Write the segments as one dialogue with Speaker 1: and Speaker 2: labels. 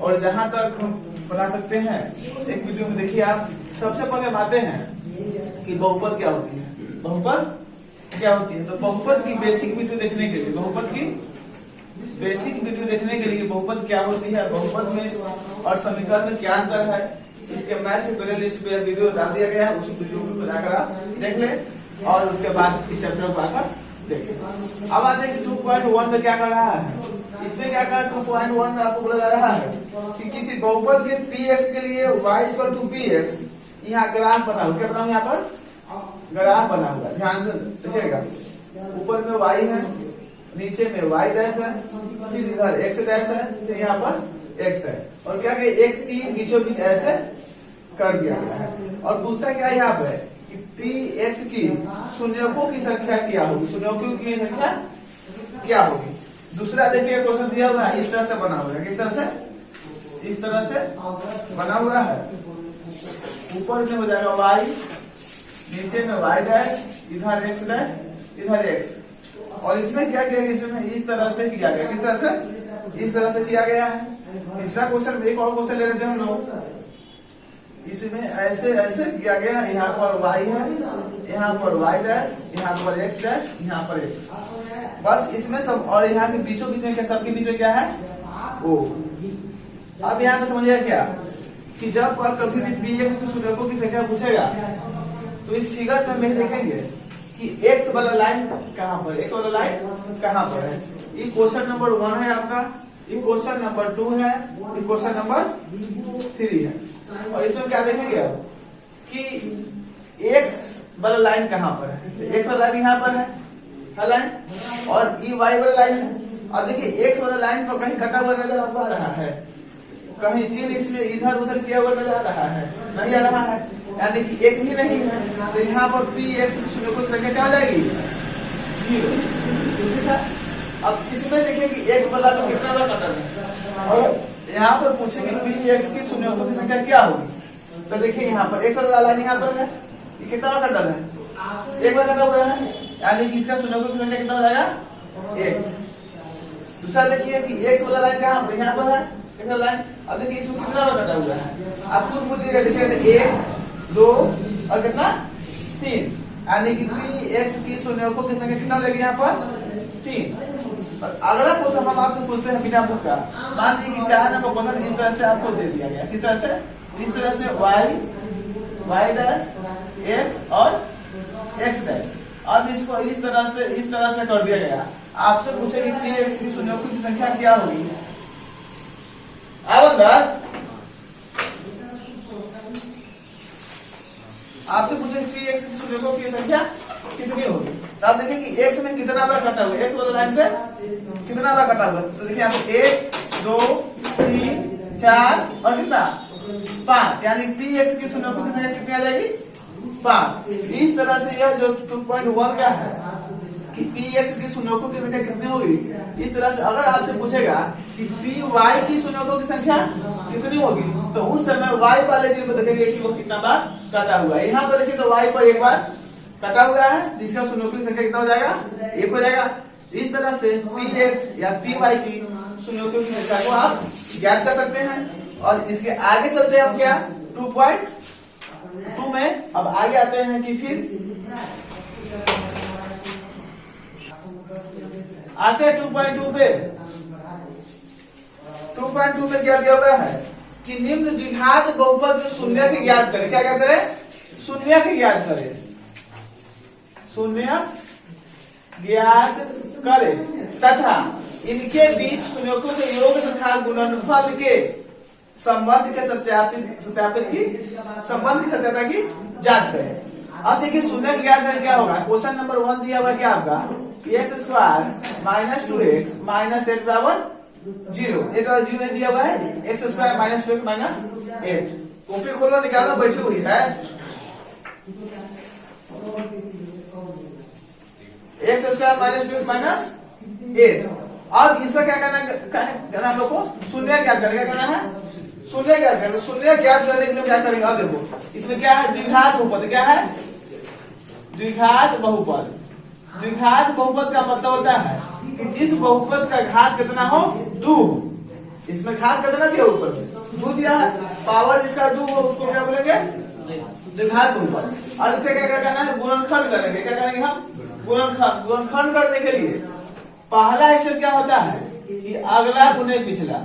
Speaker 1: और जहां तक हम बना सकते हैं एक वीडियो में देखिए आप। सबसे पहले हम आते हैं कि बहुपद क्या होती है। बहुपद क्या होती है, तो बहुपद की बेसिक वीडियो देखने के लिए, बहुपद की बेसिक वीडियो देखने के लिए बहुपद क्या होती है, बहुपद में और समीकरण में क्या अंतर है, इसके मैथ के प्ले लिस्ट पे वीडियो डाल दिया गया है। उस वीडियो को जाकर आप देख ले और उसके बाद इस चैप्टर को आकर देखें। अब आते हैं 2.1 में क्या कर रहा है। इसमें क्या कर 2.1 में आपको बोला जा रहा है कि किसी बहुपद के px के लिए y = px, यहाँ ग्राफ बना हुआ, क्या बना हुआ यहाँ पर ग्राफ बना हुआ, ध्यान से देखिएगा। ऊपर में y है, नीचे में y डैश है, फिर इधर x डैश है, फिर यहाँ पर x है, और क्या कि एक तीन बीचों बीच ऐसे कर दिया गया है। और पूछता क्या यहाँ पे कि px की शून्यकों की संख्या क्या होगी, शून्यकों की संख्या क्या होगी। दूसरा देखिए क्वेश्चन दिया हुआ है, इस तरह से बना हुआ है, किस तरह से, इस तरह से बना हुआ है। ऊपर में हो जाएगा y, नीचे में y डैश, इधर x डैश, इधर x, और इसमें क्या किया गया, इसमें इस तरह से किया गया, किस तरह से, इस तरह से किया गया है। तीसरा क्वेश्चन, एक और क्वेश्चन ले लेते हैं हम लोग। इसमें ऐसे ऐसे किया गया, यहाँ पर y है, यहाँ पर y डैश, यहाँ पर x डैश, यहाँ पर x, बस इसमें सब, और यहाँ के बीचों बीच में क्या, सबके बीच में क्या है o। अब यहाँ पे समझिए क्या कि जब पर कभी भी px की शून्यकों की संख्या पूछेगा तो इस फिगर में हम देखेंगे कि x वाला लाइन कहाँ पर, x वाला लाइन कहाँ पर है। ये क्वेश्चन नंबर 1 है आपका, ये क्वेश्चन नंबर 2 है, ये क्वेश्चन नंबर 3 है। और इसमें क्या देखेंगे आप कि x वाला लाइन कहाँ पर है, x वाला लाइन यहाँ पर है लाइन, और y वाला लाइन है। अब देखिए x वाला लाइन पर कहीं कटा हुआ नजर आ रहा है, कहीं चिन्ह इसमें इधर उधर किया हुआ नजर आ रहा है, नहीं आ रहा है, यानी कि एक भी नहीं है। तो यहाँ पर px की शून्यकों की संख्या क्या हो जाएगी, 0। अब इसमें देखिए कि x वाला में कितना बार कटर है, और यहाँ पर पूछेंगे px की शून्यकों की संख्या क्या होगी। तो देखिए यहाँ पर x वाला लाइन यहाँ पर है, ये कितना बार कटर है, एक बार कटा हुआ है, यानी कि इसका शून्यकों की संख्या कितना हो जाएगा, 1। दूसरा देखिए कि x वाला लाइन कहाँ पर, यहाँ पर है x वाला लाइन। अब देखिए इसमें कितना बार कटा हुआ है, आप खुद बोलिएगा, देखिए 1 2 और कितना 3, यानी कि px की शून्यकों की संख्या कितना हो जाएगी यहाँ पर 3। और अगला क्वेश्चन हम आपसे पूछते हैं बिना बुक का। मान लीजिए कि 4 नंबर क्वेश्चन इस तरह से आपको दे दिया गया, किस तरह से, इस तरह से y डैश x और x डैश। अब इसको इस तरह से कर दिया गया। आपसे पूछे कि px की शून्यकों की संख्या क्या होगी। आपसे पूछे px की शून्यकों की संख्या कितनी होगी। तो आप देखिए कि x में कितना बार कटा हुआ, x वाला लाइन पे कितना बार कटा हुआ। तो देखिए आप 1 2 3 4 और कितना 5, यानी px की शून्यकों की संख्या कितनी आ जाएगी, 5। इस तरह से यह जो 2.1 का है कि px की शून्यकों की संख्या कितनी होगी, इस तरह से अगर आपसे पूछेगा कि py की शून्यकों की संख्या कितनी होगी, तो उस समय y वाले चीज में देखेंगे कि वो कितना बार कटा हुआ है। यहाँ पर देखिए तो y पर एक बार कटा हुआ है, जिसका शून्यकों की संख्या कितना हो जाएगा, 1 हो जाएगा। इस तरह से px या py की शून्यकों की संख्या को आप ज्ञात कर सकते हैं। और इसके आगे चलते हैं हम क्या 2.2 में। अब आगे आते हैं कि फिर आते हैं 2.2 पे। 2.2 में क्या दिया हुआ है कि निम्न द्विघात बहुपद शून्य के ज्ञात करें। क्या कहते हैं, शून्य के ज्ञात करें, शून्य ज्ञात करें तथा इनके बीच शून्यकों के योग तथा गुणनफल के संबंध के सत्यापित की संबंध की सत्यता की जांच करें। अब देखिए शून्य ज्ञात करें क्या होगा। क्वेश्चन नंबर 1 दिया हुआ क्या आपका, x square minus 2x minus 8 बराबर 0। 8 और 0 नहीं दिया हुआ है, x square minus 2x minus 8। Copy खोलो, निकालो, बैठी हुई है। x square minus 2x minus 8। अब इसका क्या करना हम लोग को, शून्य ज्ञात करना, क्या करना है, शून्य ज्ञात करना। शून्य ज्ञात करने के लिए क्या करेंगे, अब देखो इसमें क्या है, द्विघात बहुपद। क्या है, द्विघात बहुपद। द्विघात बहुपद का मतलब होता है कि जिस बहुपद का घात कितना हो 2। इसमें घात कितना दिया ऊपर में 2 दिया है, पावर इसका 2 उसको क्या बोलेंगे द्विघात ऊपर। अब इसे क्या करना है गुणनखंड करेंगे, क्या करेंगे हम गुणनखंड। गुणनखंड करने के लिए पहला स्टेप क्या होता है कि अगला गुने पिछला,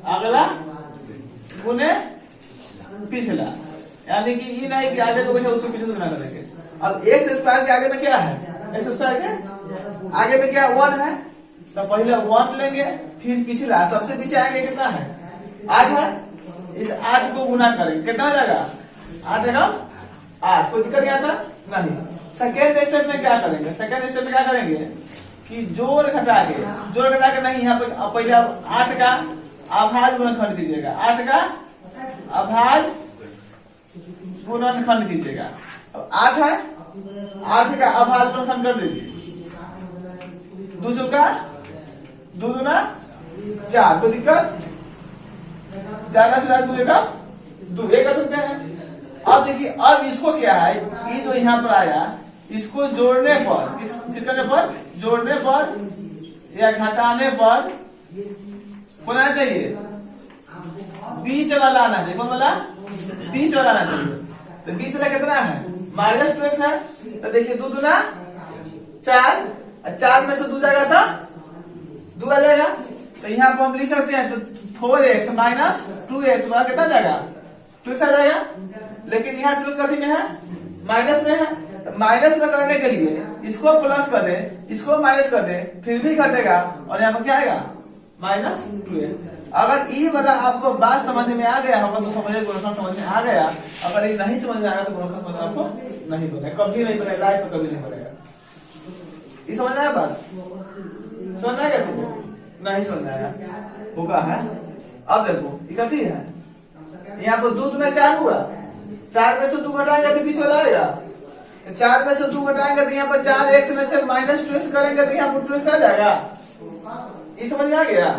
Speaker 1: अगला गुने पिछला, यानी कि ये नहीं कि आगे तो कुछ है उसको पीछे तो गुना करेंगे। अब एक्स स्क्वायर के आगे में क्या है, एक्स स्क्वायर के आगे में क्या 1 है, तो पहले 1 लेंगे, फिर पिछला सबसे पीछे आएंगे कितना है 8 है, इस 8 को गुना करेंगे कितना हो जाएगा 8 एवं 8। कोई दिक्कत आता नहीं। सेकेंड स्टेप में क्या करेंगे, सेकेंड स्टेप में क्या करेंगे कि जोड़ घटा के नहीं, यहाँ पे पहले 8 का अभाज्य गुणनखंड कीजिएगा, 8 का अभाज्य गुणनखंड कीजिएगा। अब 8 है, 8 का अभाज्य गुणनखंड कर दीजिए, 2 का 2 दूना 4। कोई दिक्कत, ज्यादा से ज्यादा 2 का 2 कर सकते हैं। अब देखिए अब इसको क्या है, ये जो यहाँ पर आया इसको जोड़ने पर, इस करने पर जोड़ने पर या घटाने पर होना चाहिए बीच वाला आना चाहिए। कौन वाला, बीच वाला आना चाहिए। तो बीच वाला कितना है -2x है, तो देखिए 2 दूना 4, 4 में से 2 जाएगा था 2 आ जाएगा, तो यहाँ पर हम लिख सकते हैं तो 4x माइनस 2x बराबर कितना जाएगा 2x आ जाएगा। लेकिन यहाँ 2x कथी में है माइनस में है, तो माइनस में करने के लिए इसको प्लस कर दे, इसको माइनस कर दे, फिर भी घटेगा और यहाँ पर क्या आएगा -2x। अगर ये वाला आपको बात समझ में आ गया होगा तो समझिए गुणनखंड समझ में आ गया, अगर ये नहीं समझ में आएगा तो गुणनखंड आपको नहीं बनेगा, कभी नहीं बनेगा, लाइफ में कभी नहीं बनेगा। ये समझ आया बात, समझ आएगा तुमको नहीं समझ आया होगा है। अब देखो इकट्ठी है, यहाँ पर 2 दूना 4 हुआ, 4 में से 2 घटाएंगे तो 20 वाला आएगा, 4 में से 2 घटाएंगे तो यहाँ पर 4x में से -2x करेंगे तो यहाँ पर 2x आ जाएगा। ये समझ में आ गया।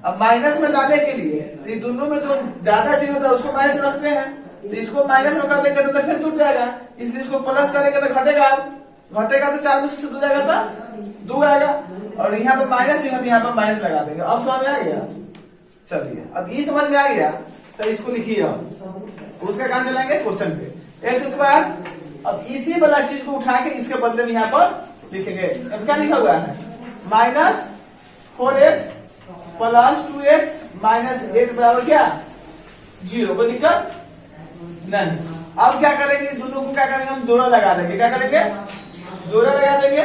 Speaker 1: अब माइनस में लाने के लिए तो ये दोनों में जो ज्यादा चीज होता है उसको माइनस में रखते हैं, तो इसको माइनस में कर देंगे तो फिर जुट जाएगा, इसलिए इसको प्लस करेंगे तो घटेगा, घटेगा तो 4 में से 2 जाएगा तो 2 आएगा, और यहाँ पे माइनस यहाँ पर माइनस लगा देंगे। अब समझ में आ गया। चलिए अब ये समझ में आ गया तो इसको लिखिए, उसका कहां चलाएंगे क्वेश्चन पे एक्स स्क्वायर। अब इसी वाला चीज को उठा के इसके बदले में यहाँ पर लिखेंगे। अब क्या लिखा हुआ है -4x प्लस 2x माइनस 8 बराबर क्या 0। कोई दिक्कत नहीं। अब क्या करेंगे, दोनों को क्या करेंगे हम जोड़ा लगा देंगे, क्या करेंगे जोड़ा लगा देंगे।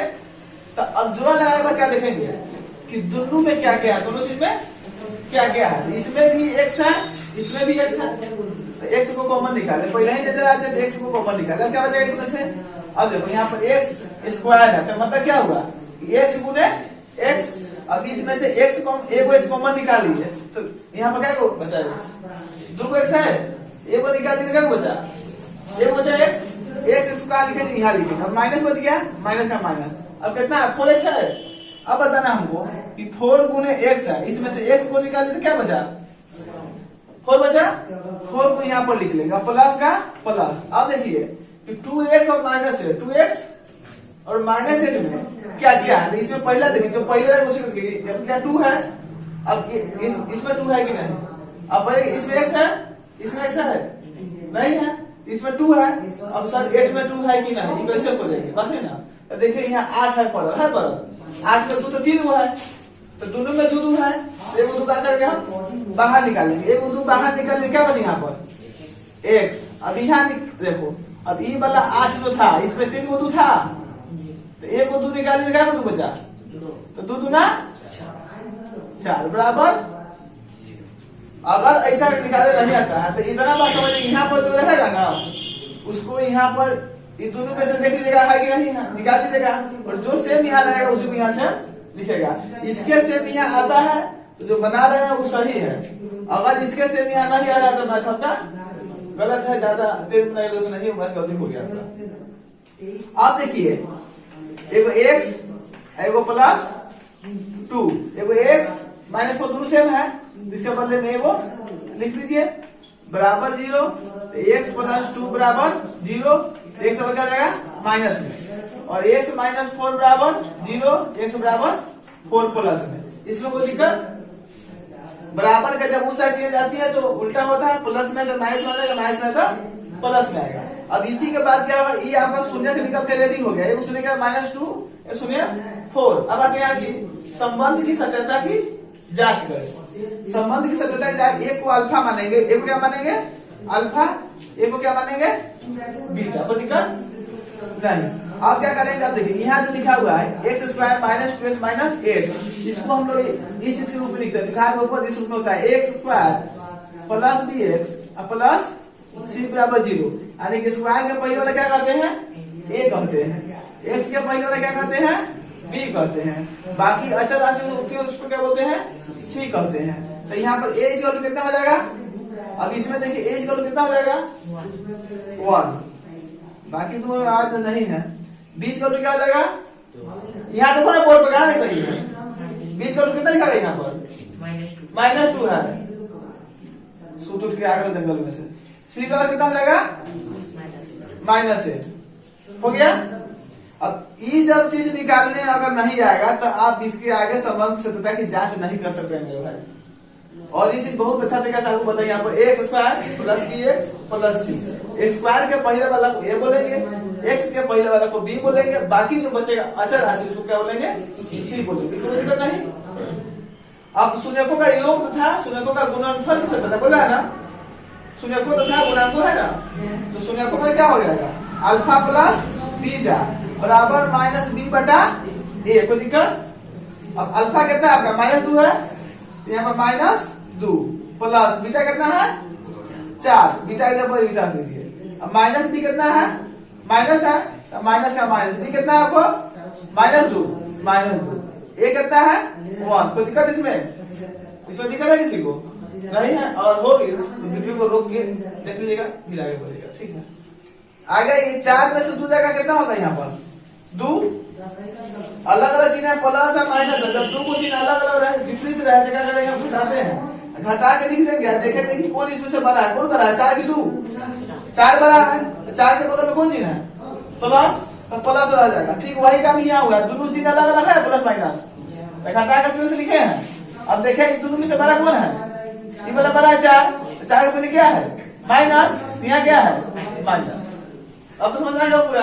Speaker 1: तो अब जोड़ा लगाने के बाद क्या देखेंगे कि दोनों में क्या क्या है, दोनों चीज में क्या क्या है। इसमें भी x है, इसमें भी x है, तो x को कॉमन निकाले, पहले ही नजर आते थे x को कॉमन निकाले। अब क्या बचेगा इसमें से, अब देखो यहाँ पर x स्क्वायर है, तो मतलब क्या हुआ x गुने x। अब इसमें से x कॉमन निकाल लीजिए, तो यहाँ पर क्या बचा x, 2 x है, एगो निकाल लीजिए, क्या बचा एगो बचा x स्क्वायर लिखेंगे, यहाँ लिखेंगे। अब माइनस बच गया, माइनस का माइनस, अब कितना 4x है। अब बताना हमको कि 4 गुने x है, इसमें से x को निकाल लीजिए, क्या बचा 4 बचा, 4 को यहाँ पर लिख लेंगे, प्लस का प्लस। अब देखिए कि 2x और माइनस है, 2x और -8 में क्या किया है, इसमें पहला देखिए जो पहले क्या 2 है, अब इसमें 2 है कि नहीं। अब पहले इसमें x है, इसमें x है नहीं है, इसमें 2 है। अब सर 8 में 2 है कि नहीं, कैसे हो जाएगी बस है ना। तो देखिए यहाँ 8 है पर 8 में 2 तो 3 हुआ है, तो दोनों में 2 है, एक 2 का करके हम बाहर निकालेंगे, एक 2 बाहर निकालने क्या बचे यहाँ पर x। अब यहाँ देखो, अब ये वाला 8 जो था इसमें 3 2 था, तो एक 2 निकाल क्या 2 बचा, तो 2 दूना 4 बराबर। अगर ऐसा निकाले नहीं आता है तो इतना बात समझ, यहाँ पर जो रहेगा ना उसको यहाँ पर ये दोनों में से देख लीजिएगा है कि नहीं है, निकाल लीजिएगा, और जो सेम यहाँ रहेगा उसी को यहाँ से लिखेगा। इसके सेम यहाँ आता है तो जो बना रहे हैं वो सही है, अगर इसके सेम यहाँ नहीं आ रहा तो मैथ आपका गलत है, ज्यादा देर में नहीं हुआ, गलती हो गया था। आप देखिए एगो x एगो प्लस 2, एगो x -4 दोनों सेम है, इसके बदले में एगो लिख लीजिए बराबर 0, x प्लस 2 बराबर 0, x बराबर क्या जाएगा माइनस में, और x -4 बराबर 0, x बराबर 4 प्लस में। इसमें कोई दिक्कत बराबर का जब उस साइड चीज जाती है तो उल्टा होता है, प्लस में तो माइनस में आएगा, माइनस में तो प्लस में आएगा। अब इसी के बाद क्या होगा, ये आपका शून्य निकल के रेडी हो गया, एक शून्य का -2, एक शून्य 4। अब आते हैं कि संबंध की सत्यता की जांच करें। संबंध की सत्यता की जांच, एक को अल्फा मानेंगे, एक को क्या मानेंगे अल्फा, एक को क्या मानेंगे बीटा, कोई दिक्कत नहीं। अब क्या करेंगे, अब देखिए यहाँ जो लिखा हुआ है x² - 2x - 8, इसको हम लोग इस चीज के रूप में लिखते हैं, दिखार ऊपर इस रूप में होता है x² + bx प्लस c = 0, यानी कि स्क्वायर के पहले वाला क्या कहते हैं a कहते हैं, x के पहले वाला क्या कहते हैं b कहते हैं, बाकी अचर राशि उसको क्या बोलते हैं c कहते हैं। तो यहाँ पर a इक्वल टू कितना हो जाएगा, अब इसमें देखिए a इक्वल टू कितना हो जाएगा 1, बाकी तो आज नहीं है। b इक्वल टू क्या हो जाएगा, यहाँ देखो ना बोर्ड पर क्या लिख रही है, b इक्वल टू कितना लिखा गया यहाँ पर -2 है, सूत उठ के आ गए जंगल में से। c का कितना हो जाएगा -8 हो गया। अब ये जब चीज निकालने अगर नहीं आएगा तो आप इसके आगे संबंध सत्यता की जांच नहीं कर सकते हैं मेरे भाई। और ये चीज बहुत अच्छा तरीका से आपको बताइए, यहाँ पर x² + bx + c, x square के पहले वाला को a बोलेंगे, x के पहले वाला को b बोलेंगे, बाकी जो बचेगा अचर राशि उसको क्या बोलेंगे c बोलेंगे, इसको दिक्कत नहीं। अब शून्यकों का योग तथा शून्यकों का गुणनफल की सत्यता बोला है ना, शून्यकों तथा गुणांकों है ना, तो शून्यकों में क्या हो जाएगा अल्फा प्लस बीटा बराबर -b/a, कोई दिक्कत। अब अल्फा कितना है आपका -2 है, यहाँ पर -2 प्लस बीटा कितना है 4, बीटा इधर पर बीटा दीजिए। अब -b कितना है माइनस है, तो माइनस का माइनस, b कितना है आपको -2 a कितना है 1, कोई दिक्कत इसमें दिक्कत है किसी को नहीं है। और होगी तो वीडियो को रोक के देख लीजिएगा फिर आगे बढ़ेगा, ठीक है। आगे ये 4 में से 2 जगह कितना होगा, यहाँ पर 2 अलग अलग चिन्ह है, प्लस है माइनस है, जब 2 को चिन्ह अलग अलग रहे विपरीत रहे तो क्या करेंगे घटाते हैं, घटा के लिख देंगे, देखेंगे कि कौन इसमें से बड़ा है, कौन बड़ा है 4 की 2, 4 बड़ा है, 4 के बगल में कौन चिन्ह है प्लस, तो प्लस रह जाएगा। ठीक वही काम यहाँ हुआ, दोनों चिन्ह अलग अलग है प्लस माइनस, घटा के क्यों से लिखे हैं। अब देखें इन दोनों में से बड़ा कौन है, ये वाला बड़ा है 4 के पहले क्या है माइनस, यहाँ क्या है माइनस। अब तो समझ आ जाओ पूरा।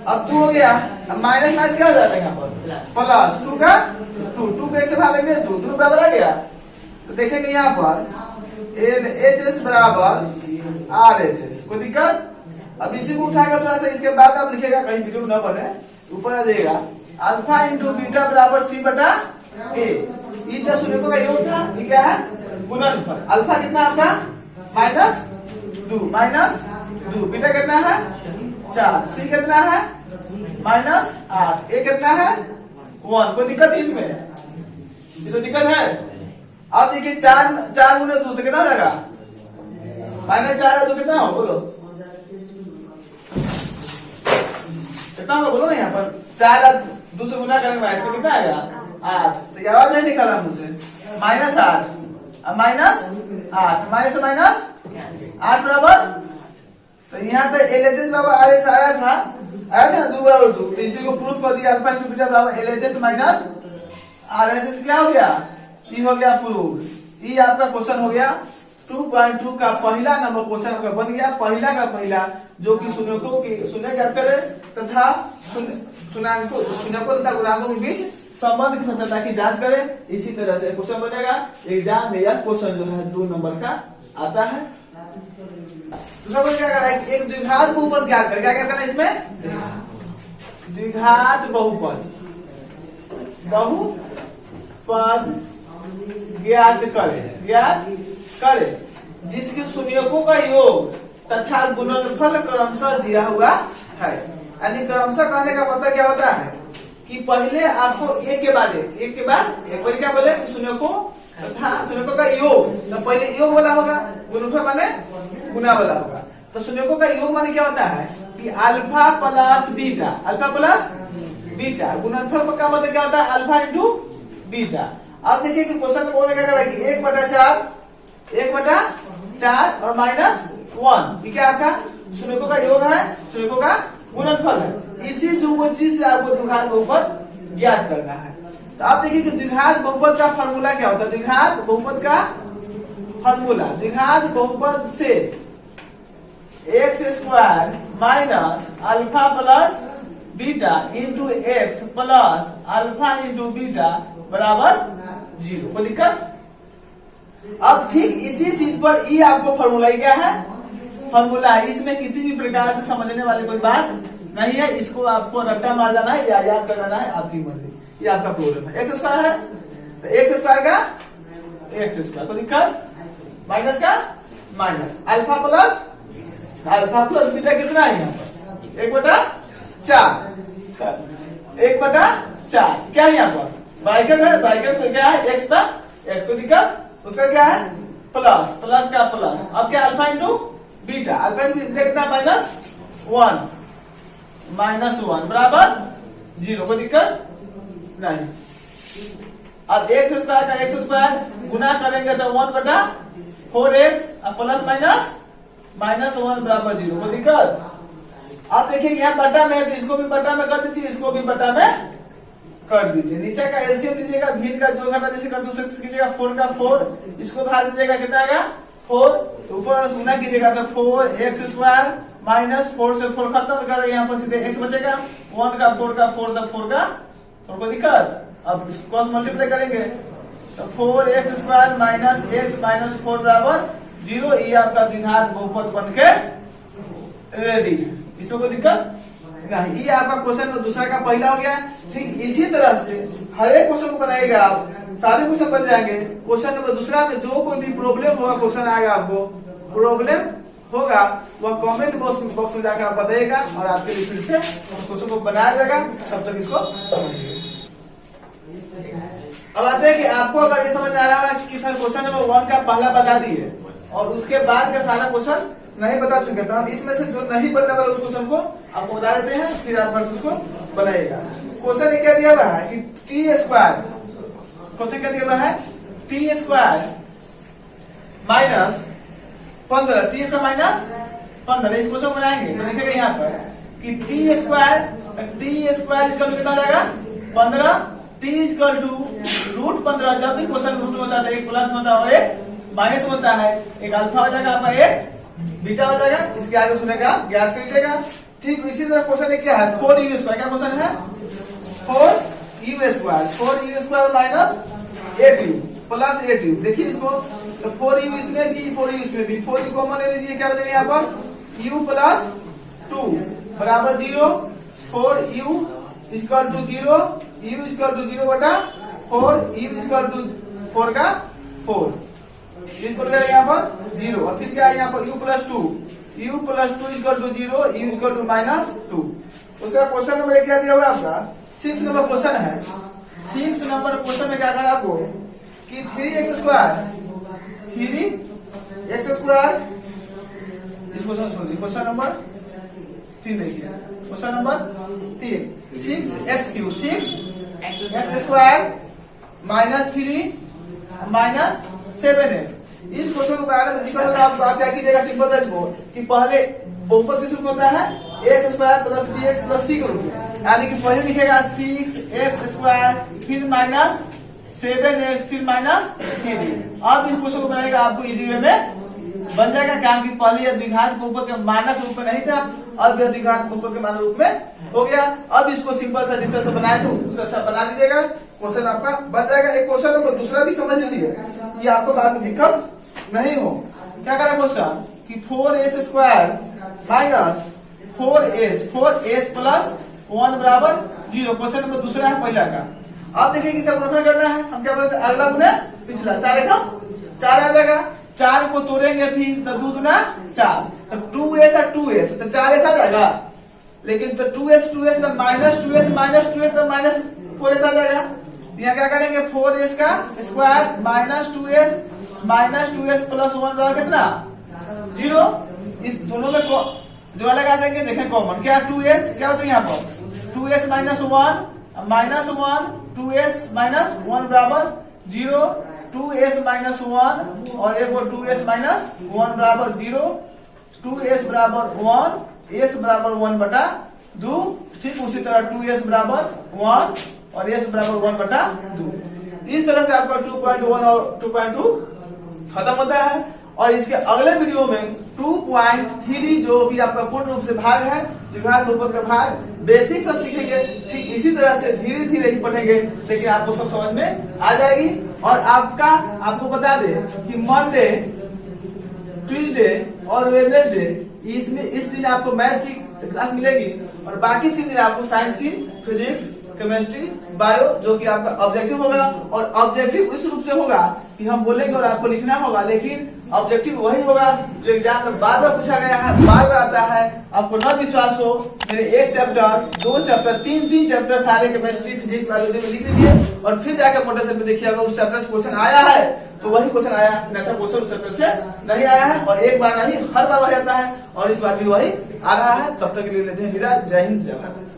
Speaker 1: अब 2 हो गया, अब माइनस माइनस क्या हो जाएगा यहाँ पर प्लस 2 का 2 को 1 से भाग देंगे 2 बराबर आ गया। तो देखेंगे यहाँ पर LHS बराबर RHS, कोई दिक्कत। अब इसी को उठाएगा थोड़ा सा, इसके बाद आप लिखेगा कहीं वीडियो न बने, ऊपर आ जाएगा अल्फा × बीटा बराबर c/a, ये शून्यकों का योग था, ये क्या है गुणनफल। अल्फा कितना आपका -2 बीटा कितना है 4, सी कितना है -8, ए कितना है 1, कोई दिक्कत है इसमें दिक्कत है। अब देखिए 4 × 2 तो कितना हो जाएगा -4 है, तो कितना हो बोलो कितना होगा बोलो ना, यहाँ पर 4 2 से गुना करेंगे इसमें कितना आएगा 8, तो आवाज नहीं निकल रहा मुझसे -8, अब -8 माइनस से माइनस 8 बराबर, तो यहाँ पे LHS बराबर RHS आया था ना 2 बराबर 2, तो इसी को प्रूफ कर दिया अल्फा × बीटा बराबर LHS माइनस RHS, क्या हो गया ये हो गया प्रूफ। ये आपका क्वेश्चन हो गया 2.2 का पहला नंबर क्वेश्चन आपका बन गया, पहला का पहला, जो कि शून्यकों की शून्य ज्ञात करे तथा शून्यकों तथा गुणांकों के बीच संबंध की सत्यता की जांच करे। इसी तरह से क्वेश्चन बनेगा एग्जाम में, यह क्वेश्चन जो है 2 नंबर का आता है। दूसरा क्वेश्चन क्या कर रहा है, एक द्विघात बहुपद ज्ञात करे, क्या करना है इसमें द्विघात बहुपद ज्ञात करे जिसके शून्यकों का योग तथा गुणनफल क्रमशः दिया हुआ है। यानी क्रमशः कहने का मतलब क्या होता है कि पहले आपको एक के बाद पहले क्या बोले शून्यकों तथा शून्यकों का योग, तो पहले योग वाला होगा, गुणनफल माने गुना वाला होगा। तो शून्यकों का योग माने क्या होता है कि अल्फा प्लस बीटा, गुणनफल का मतलब क्या होता है अल्फा × बीटा। अब देखिए कि क्वेश्चन में बोलने क्या कर रहा है कि 1/4 और -1, ये क्या आपका शून्यकों का योग है, शून्यकों का गुणनफल है। इसी 2 चीज से आपको द्विघात बहुपद ज्ञात करना है। तो आप देखिए कि द्विघात बहुपद का फॉर्मूला क्या होता है। द्विघात बहुपद का फॉर्मूला, द्विघात बहुपद से x square minus alpha plus beta into x plus alpha into beta बराबर 0। कोई दिक्कत? अब ठीक इसी चीज पर ई आपको फॉर्मूला क्या है, फॉर्मूला है। इसमें किसी भी प्रकार से समझने वाली कोई बात नहीं है। इसको आपको रट्टा मार जाना है या याद कर जाना है, आपकी मर्जी, ये आपका प्रॉब्लम है। एक्स स्क्वायर है तो एक्स स्क्वायर का एक्स स्क्वायर, कोई दिक्कत? माइनस का माइनस अल्फा प्लस बीटा कितना है यहाँ पर 1/4, 1/4 क्या है यहाँ पर ब्रैकेट है, ब्रैकेट तो क्या है एक्स था, एक्स को दिक्कत, उसका क्या है प्लस, प्लस का प्लस। अब क्या alpha into beta, alpha into beta कितना -1 बराबर 0। कोई दिक्कत नहीं। अब एक्स स्क्वायर का एक्स स्क्वायर गुना करेंगे तो 1/4x प्लस माइनस 1 बराबर 0। कोई दिक्कत? अब देखिए यहाँ बटा में है तो इसको भी बटा में कर दीजिए, इसको भी बटा में कर दीजिए। नीचे का एलसीएम लीजिएगा, भिन्न का जो घटा जैसे कर दो कीजिएगा, 4 का 4 इसको भाग दीजिएगा, कितना आएगा 4, ऊपर गुना कीजिएगा तो 4x स्क्वायर माइनस 4 से 4 खत्म कर, यहाँ पर सीधे x बचेगा, 1 का 4 का 4 का 4 का 4। कोई दिक्कत? अब क्रॉस मल्टीप्लाई करेंगे तो 4x square minus x minus 4 बराबर 0। ये आपका द्विघात बहुपद बनके रेडी है, इसमें कोई दिक्कत नहीं। ये आपका क्वेश्चन दूसरा का पहला हो गया। ठीक इसी तरह से हर एक क्वेश्चन को बनाएगा आप, सारे क्वेश्चन बन जाएंगे। क्वेश्चन नंबर दूसरा में जो कोई भी प्रॉब्लम होगा, क्वेश्चन आएगा आपको प्रॉब्लम होगा, वह कमेंट बॉक्स में जाकर आप बताइएगा और आपके लिए फिर से उस क्वेश्चन को बनाया जाएगा। तब तक इसको समझिए। अब आते हैं कि आपको अगर ये समझ में आ रहा है कि सर क्वेश्चन नंबर 1 का पहला बता दिए और उसके बाद का सारा क्वेश्चन नहीं बता चुके, तो हम इसमें से जो नहीं बनने वाला उस क्वेश्चन को आपको बता देते हैं, फिर आप उसको बनाइएगा। क्वेश्चन क्या दिया हुआ है कि टी स्क्वायर, क्वेश्चन क्या दिया हुआ है T square minus 15, T square minus 15। इस क्वेश्चन को बनाएंगे तो लिखेगा यहाँ पर कि टी स्क्वायर इक्वल कितना आ जाएगा 15, टी इक्वल टू रूट 15। जब भी क्वेश्चन रूट होता है एक प्लस होता है और एक माइनस होता है, एक अल्फा हो जाएगा आपका, एक बीटा हो जाएगा। इसके आगे सुनेगा ज्ञात कर लीजिएगा। ठीक इसी तरह क्वेश्चन क्या है 4u स्क्वायर, क्या क्वेश्चन है 4u square minus 8u plus 8u। देखिए इसको तो 4u इसमें भी 4u इसमें भी, 4u कॉमन ले लीजिए, क्या बचेगा यहाँ पर u प्लस 2 बराबर 0। 4u equal to 0, u equal to 0 बटा 4, u इक्वल टू 4 का 4, इसको यहाँ पर 0 और फिर क्या है यहाँ पर u plus 2 equal to 0, u equal to -2। उसका क्वेश्चन नंबर क्या दिया हुआ आपका 6 नंबर क्वेश्चन है। 6 नंबर क्वेश्चन में क्या करना आपको कि 3x स्क्वायर, इस क्वेश्चन छोड़ दीजिए, क्वेश्चन नंबर 3 देखिए, question number 3 6x square minus 3 minus 7x। इस क्वेश्चन को बनाने में दिक्कत होगा आपको, आप क्या कीजिएगा सिंपल सा इसको कि पहले बहुपद किस रूप में होता है x square plus bx plus c के रूप में, यानी कि पहले लिखेगा 6x स्क्वायर फिर माइनस 7x फिर माइनस 3। अब इस क्वेश्चन को बनाएगा आपको इजी वे में बन जाएगा, क्या कि पहले यह द्विघात बहुपद के मानक रूप में नहीं था, अब यह द्विघात बहुपद के मानक रूप में हो गया। अब इसको सिंपल सा जिस तरह से बनाए थे उस तरह से बना दीजिएगा, क्वेश्चन आपका बन जाएगा। एक क्वेश्चन नंबर दूसरा भी समझ लीजिए कि आपको बाद में दिक्कत नहीं हो। क्या करा क्वेश्चन कि 4s square minus 4s plus 1 बराबर 0। क्वेश्चन नंबर दूसरा है पहला का। अब देखिए कि सब करना है, हम क्या बोलते हैं अगला गुना पिछला, 4 का 4 आ जाएगा, 4 को तोड़ेंगे फिर तो 2 दूना 4, तो 2s और 2s तो 4s आ जाएगा, लेकिन तो 2s तो -2s तो -4s आ जाएगा। यहाँ क्या करेंगे 4s का स्क्वायर -2s प्लस 1 बराबर कितना 0। इस दोनों में जोड़ा लगा देंगे, देखें कॉमन क्या 2s क्या होता है यहाँ पर 2s -1 2s -1 बराबर 0, 2s -1 और एक और 2s -1 बराबर 0, 2s बराबर 1, s बराबर 1 बटा 2। ठीक उसी तरह 2s बराबर 1 और एस बराबर 1/2। इस तरह से आपका 2.1 और 2.2 खत्म होता है। और इसके अगले वीडियो में 2.3 जो भी आपका पूर्ण रूप से भाग है, द्विघात बहुपद का भाग, बेसिक सब सीखेंगे। ठीक इसी तरह से धीरे धीरे ही पढ़ेंगे, लेकिन आपको सब समझ में आ जाएगी। और आपको बता दे कि मंडे, ट्यूसडे और वेडनेसडे इसमें इस दिन आपको मैथ की क्लास मिलेगी, और बाकी 3 दिन आपको साइंस की, फिजिक्स, केमिस्ट्री, बायो, जो कि आपका ऑब्जेक्टिव होगा। और ऑब्जेक्टिव इस रूप से होगा कि हम बोलेंगे और आपको लिखना होगा, लेकिन ऑब्जेक्टिव वही होगा जो एग्जाम में बार बार पूछा गया है, बार बार आता है। आपको न विश्वास हो, मेरे 1 चैप्टर, 2 चैप्टर, 3 चैप्टर सारे केमिस्ट्री, फिजिक्स, बायोलॉजी में लिख लीजिए, और फिर जाकर मोटर में देखिए अगर उस चैप्टर से क्वेश्चन आया है तो वही क्वेश्चन आया, नहीं था क्वेश्चन उस चैप्टर से नहीं आया है। और एक बार नहीं, हर बार हो जाता है, और इस बार भी वही आ रहा है। तब तक के लिए लेते हैं विदा। जय हिंद, जय भारत।